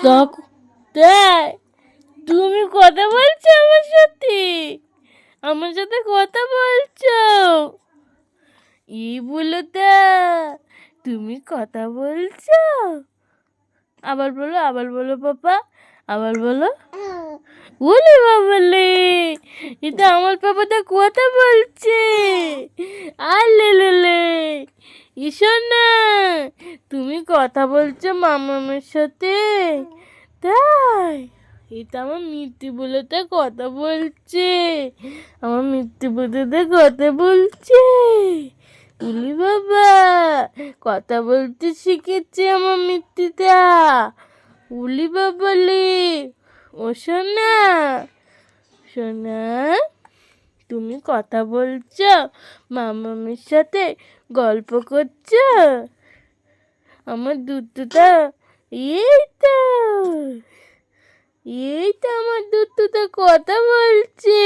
তখন তাই তুমি কথা বলছো আমার সাথে কথা বলছো বলো তা তুমি কথা বলছো আবার বলো পাপা আবার বলো ওলে বাবালে এটা আমার পাপাটা কথা বলছে আলে লে ঈশো না তুমি কথা বলছো মামামের সাথে তাই এটা আমার মিষ্টি বলেতে কথা বলছে আমার মিষ্টি বলেতে কথা বলছে উলি বাবা কথা বলতে শিখেছে আমার মিষ্টিটা উলি বাবালে ও সোনা সোনা তুমি কথা বলছো মামামের সাথে গল্প করছো আমার দুধটা এই তো আমার দুধটা কথা বলছে